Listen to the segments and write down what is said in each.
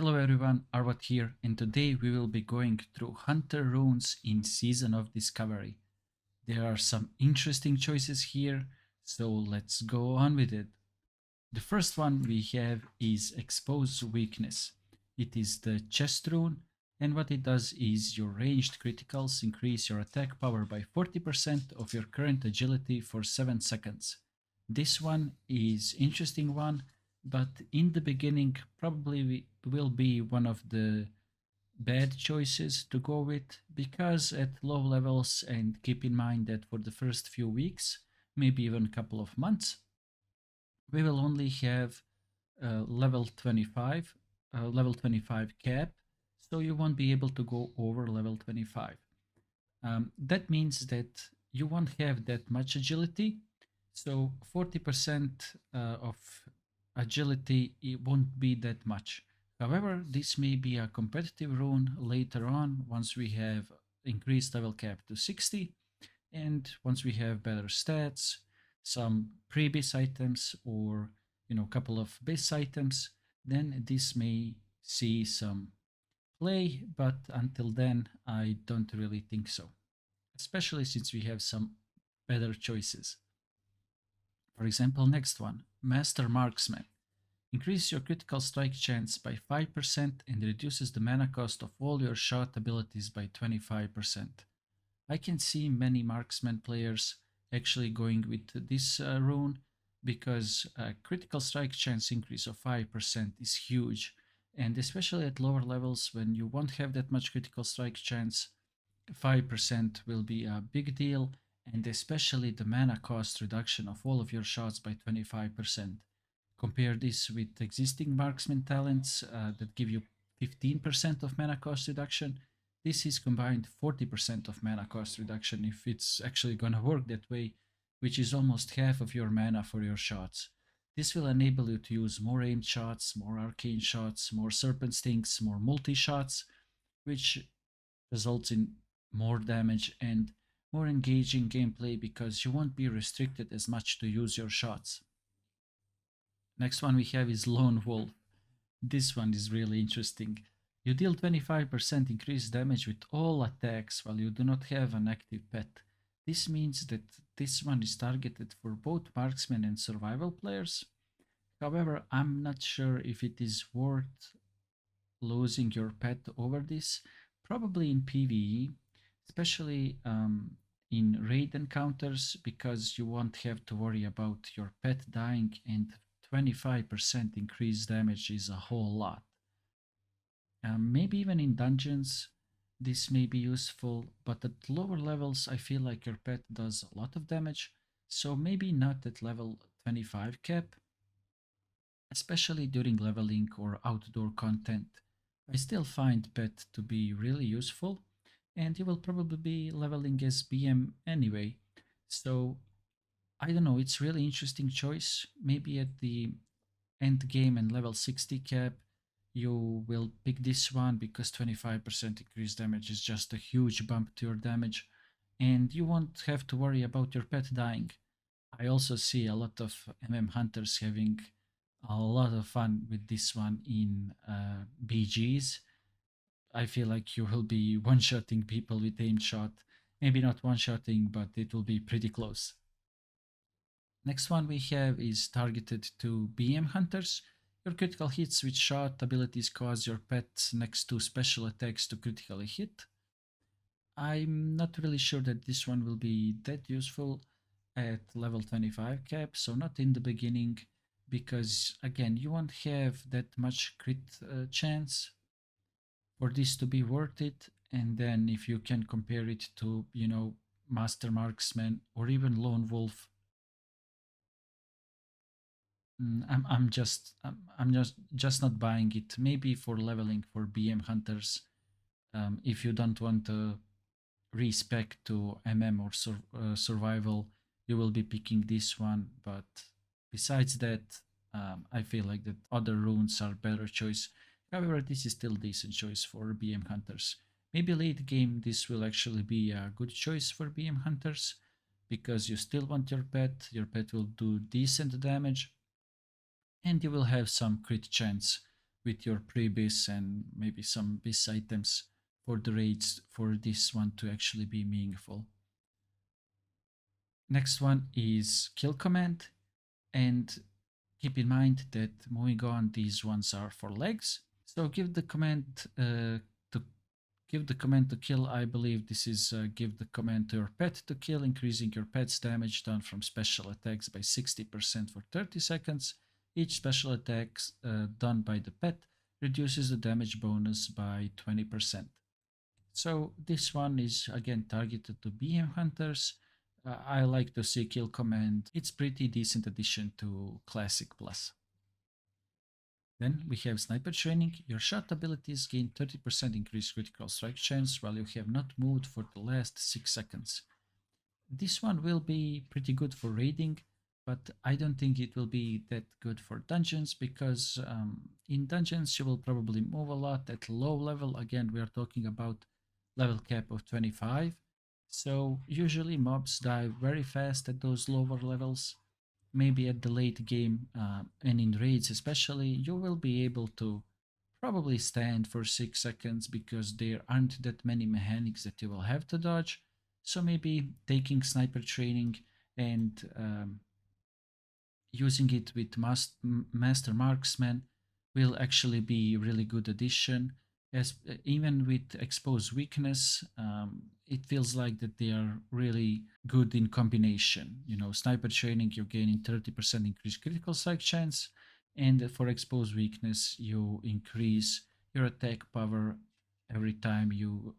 Hello everyone, Arwoht here, and today we will be going through Hunter runes in Season of Discovery. There are some interesting choices here, so let's go on with it. The first one we have is Expose Weakness. It is the chest rune, and what it does is your ranged criticals increase your attack power by 40% of your current agility for 7 seconds. This one is interesting one, but in the beginning probably will be one of the bad choices to go with, because at low levels, and keep in mind that for the first few weeks, maybe even a couple of months, we will only have level 25 cap, so you won't be able to go over level 25. That means that you won't have that much agility, so 40% of agility, it won't be that much. However, this may be a competitive rune later on once we have increased level cap to 60, and once we have better stats, some pre-base items, or a couple of base items, then this may see some play, but until then I don't really think so, especially since we have some better choices. For example, next one, Master Marksman. Increase your critical strike chance by 5% and reduces the mana cost of all your shot abilities by 25%. I can see many marksman players actually going with this rune, because a critical strike chance increase of 5% is huge, and especially at lower levels when you won't have that much critical strike chance, 5% will be a big deal, and especially the mana cost reduction of all of your shots by 25%. Compare this with existing marksman talents that give you 15% of mana cost reduction. This is combined 40% of mana cost reduction if it's actually gonna work that way, which is almost half of your mana for your shots. This will enable you to use more aimed shots, more arcane shots, more serpent stings, more multi-shots, which results in more damage and more engaging gameplay, because you won't be restricted as much to use your shots. Next one we have is Lone Wolf. This one is really interesting. You deal 25% increased damage with all attacks while you do not have an active pet. This means that this one is targeted for both marksmen and survival players. However, I'm not sure if it is worth losing your pet over this. Probably in PvE, especially in raid encounters, because you won't have to worry about your pet dying, and 25% increased damage is a whole lot. Maybe even in dungeons this may be useful, but at lower levels I feel like your pet does a lot of damage, so maybe not at level 25 cap, especially during leveling or outdoor content. I still find pet to be really useful, and you will probably be leveling as BM anyway, so I don't know, it's really interesting choice. Maybe at the end game and level 60 cap you will pick this one, because 25% increased damage is just a huge bump to your damage, and you won't have to worry about your pet dying. I also see a lot of hunters having a lot of fun with this one in BGs. I feel like you will be one-shotting people with aimed shot. Maybe not one-shotting, but it will be pretty close. Next one we have is targeted to BM hunters. Your critical hits with shot abilities cause your pet next to special attacks to critically hit. I'm not really sure that this one will be that useful at level 25 cap, so not in the beginning, because again you won't have that much crit chance for this to be worth it. And then if you can compare it to, Master Marksman or even Lone Wolf, I'm just not buying it. Maybe for leveling for BM hunters, if you don't want to respec to MM or survival, you will be picking this one. But besides that, I feel like that other runes are better choice. However, this is still decent choice for BM hunters. Maybe late game this will actually be a good choice for BM hunters, because you still want your pet will do decent damage, and you will have some crit chance with your pre-bis and maybe some bis items for the raids for this one to actually be meaningful. Next one is kill command, and keep in mind that moving on, these ones are for legs. So to give the command to kill. I believe this is give the command to your pet to kill, increasing your pet's damage done from special attacks by 60% for 30 seconds. Each special attack done by the pet reduces the damage bonus by 20%. So this one is again targeted to BM hunters. I like to see kill command. It's pretty decent addition to Classic Plus. Then we have sniper training. Your shot abilities gain 30% increased critical strike chance while you have not moved for the last 6 seconds. This one will be pretty good for raiding, but I don't think it will be that good for dungeons because in dungeons you will probably move a lot at low level. Again, we are talking about level cap of 25. So usually mobs die very fast at those lower levels. Maybe at the late game and in raids especially, you will be able to probably stand for 6 seconds because there aren't that many mechanics that you will have to dodge. So maybe taking sniper training and using it with master marksman will actually be really good addition. As even with exposed weakness, it feels like that they are really good in combination. You know, sniper training, you're gaining 30% increased critical strike chance, and for exposed weakness, you increase your attack power every time you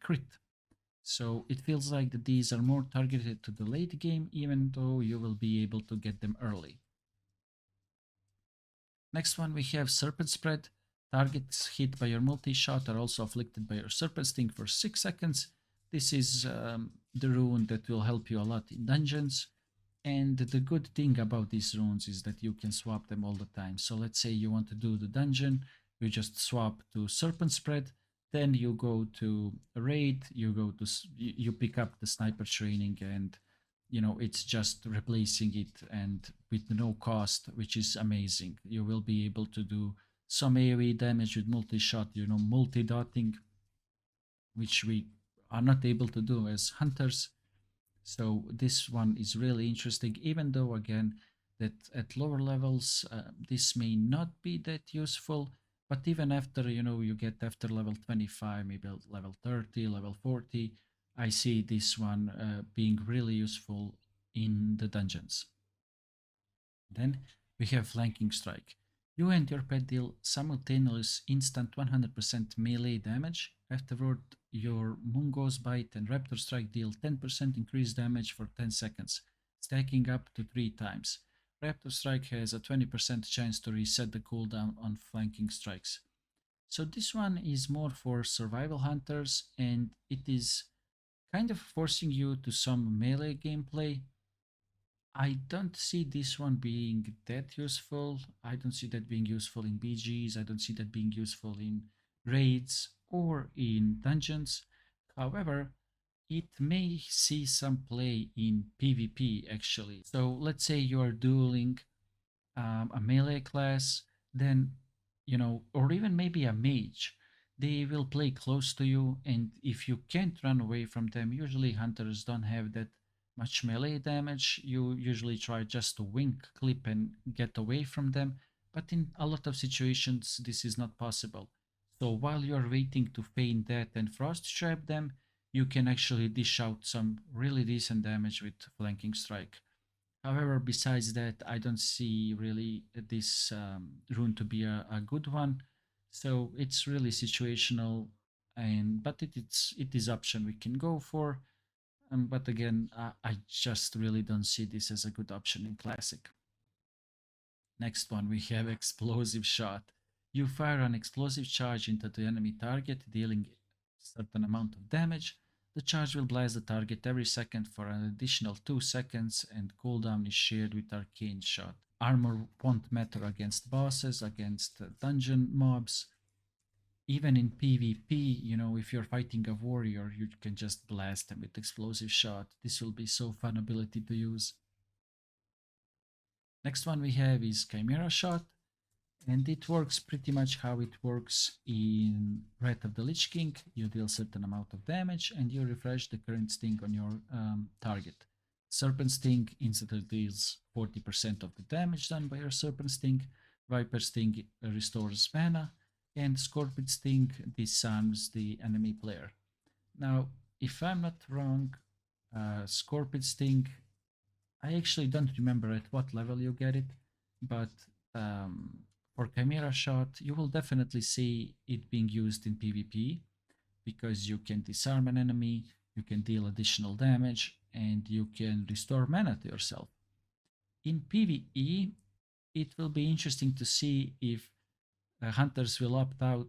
crit. So it feels like that these are more targeted to the late game, even though you will be able to get them early. Next one we have Serpent Spread. Targets hit by your multi-shot are also afflicted by your Serpent Sting for 6 seconds. This is the rune that will help you a lot in dungeons. And the good thing about these runes is that you can swap them all the time. So let's say you want to do the dungeon, you just swap to Serpent Spread, then you go to a raid, you pick up the sniper training, and it's just replacing it and with no cost, which is amazing. You will be able to do some AoE damage with multi-shot, multi-dotting, which we are not able to do as hunters. So this one is really interesting, even though again that at lower levels this may not be that useful, but even after you get after level 25, maybe level 30, level 40, I see this one being really useful in the dungeons. Then we have Flanking Strike. You and your pet deal simultaneous instant 100% melee damage. Afterward, your Mungo's Bite and Raptor Strike deal 10% increased damage for 10 seconds, stacking up to 3 times. Raptor Strike has a 20% chance to reset the cooldown on flanking strikes. So this one is more for survival hunters, and it is kind of forcing you to some melee gameplay. I don't see this one being that useful. I don't see that being useful in BGs. I don't see that being useful in raids or in dungeons. However, it may see some play in PvP actually. So let's say you are dueling a melee class, then, or even maybe a mage. They will play close to you, and if you can't run away from them, usually hunters don't have that much melee damage. You usually try just to wink, clip, and get away from them, but in a lot of situations, this is not possible. So while you're waiting to feign death and frost trap them, you can actually dish out some really decent damage with flanking strike. However, besides that, I don't see really this rune to be a good one. So it's really situational, but it is option we can go for. But again, I just really don't see this as a good option in Classic. Next one, we have Explosive Shot. You fire an explosive charge into the enemy target, dealing a certain amount of damage. The charge will blast the target every second for an additional 2 seconds, and cooldown is shared with Arcane Shot. Armor won't matter against bosses, against dungeon mobs. Even in PvP, if you're fighting a warrior, you can just blast them with Explosive Shot. This will be so fun ability to use. Next one we have is Chimera Shot. And it works pretty much how it works in Wrath of the Lich King. You deal certain amount of damage and you refresh the current sting on your target. Serpent Sting instantly deals 40% of the damage done by your Serpent Sting. Viper Sting restores mana, and Scorpion Sting disarms the enemy player. Now, if I'm not wrong, Scorpion Sting, I actually don't remember at what level you get it, but um, for Chimera Shot, you will definitely see it being used in PvP because you can disarm an enemy, you can deal additional damage, and you can restore mana to yourself. In PvE, it will be interesting to see if hunters will opt out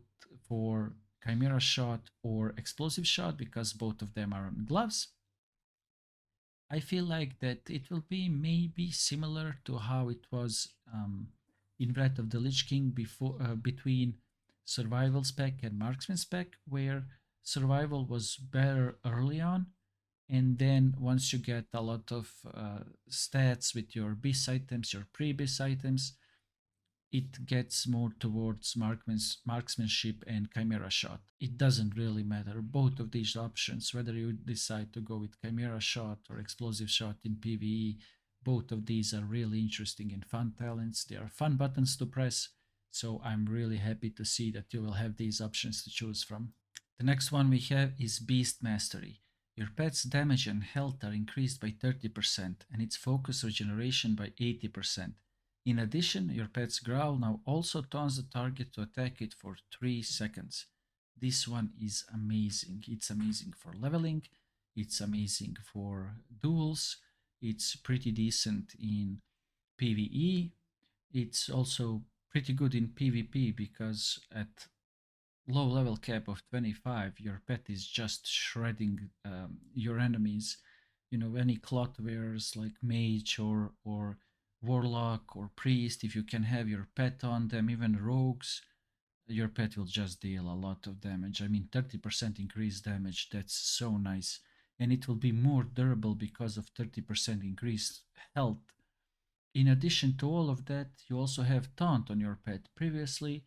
for Chimera Shot or Explosive Shot because both of them are on gloves. I feel like that it will be maybe similar to how it was in Wrath of the Lich King before between Survival spec and Marksman spec, where Survival was better early on, and then once you get a lot of stats with your beast items, your pre-beast items, it gets more towards marksmanship and chimera shot. It doesn't really matter. Both of these options, whether you decide to go with chimera shot or explosive shot in PvE, both of these are really interesting and fun talents. They are fun buttons to press, so I'm really happy to see that you will have these options to choose from. The next one we have is Beast Mastery. Your pet's damage and health are increased by 30% and its focus regeneration by 80%. In addition, your pet's growl now also taunts the target to attack it for 3 seconds. This one is amazing. It's amazing for leveling, it's amazing for duels, it's pretty decent in PvE, it's also pretty good in PvP because at low level cap of 25, your pet is just shredding your enemies. You know, any cloth wearers like mage or warlock or priest, if you can have your pet on them, even rogues, your pet will just deal a lot of damage. I mean, 30% increased damage, that's so nice. And it will be more durable because of 30% increased health. In addition to all of that, you also have taunt on your pet. Previously,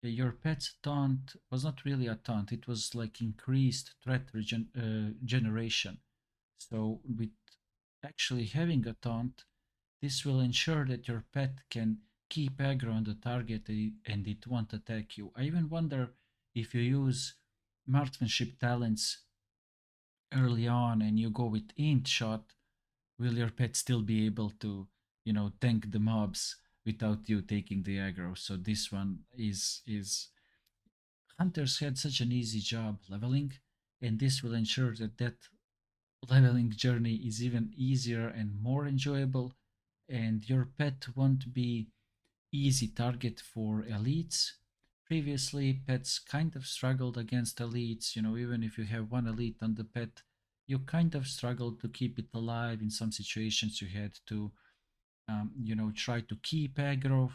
your pet's taunt was not really a taunt, it was like increased threat generation. So, with actually having a taunt, this will ensure that your pet can keep aggro on the target and it won't attack you. I even wonder if you use marksmanship talents early on and you go with int shot, will your pet still be able to, tank the mobs without you taking the aggro? So this one is hunters had such an easy job leveling, and this will ensure that leveling journey is even easier and more enjoyable, and your pet won't be easy target for elites. Previously, pets kind of struggled against elites. Even if you have one elite on the pet, you kind of struggled to keep it alive. In some situations, you had to, try to keep aggro,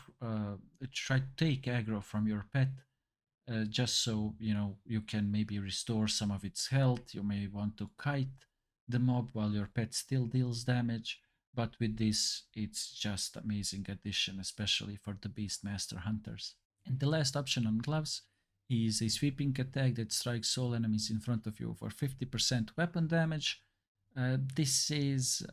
try to take aggro from your pet, just so you can maybe restore some of its health. You may want to kite the mob while your pet still deals damage, but with this it's just amazing addition, especially for the Beastmaster hunters. And the last option on gloves is a sweeping attack that strikes all enemies in front of you for 50% weapon damage. This is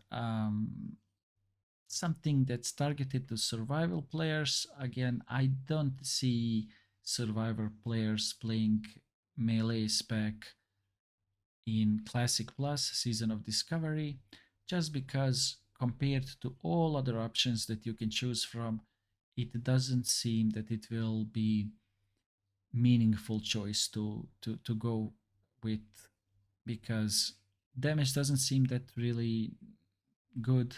something that's targeted to survival players. Again, I don't see survivor players playing melee spec in Classic Plus Season of Discovery, just because compared to all other options that you can choose from, it doesn't seem that it will be meaningful choice to go with, because damage doesn't seem that really good,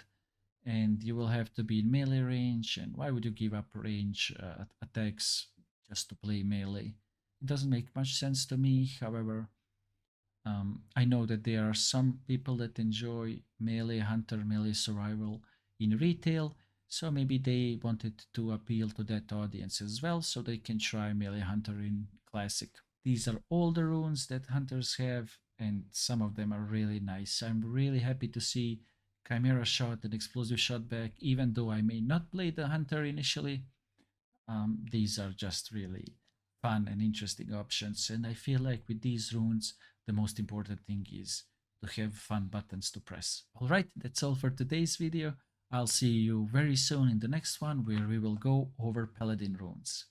and you will have to be in melee range, and why would you give up range attacks just to play melee? It doesn't make much sense to me. However, I know that there are some people that enjoy melee hunter, melee survival in retail, so maybe they wanted to appeal to that audience as well, so they can try melee hunter in classic. These are all the runes that hunters have, and some of them are really nice. I'm really happy to see Chimera Shot and Explosive Shot back, even though I may not play the hunter initially. These are just really fun and interesting options. And I feel like with these runes, the most important thing is to have fun buttons to press. Alright, that's all for today's video. I'll see you very soon in the next one where we will go over Paladin runes.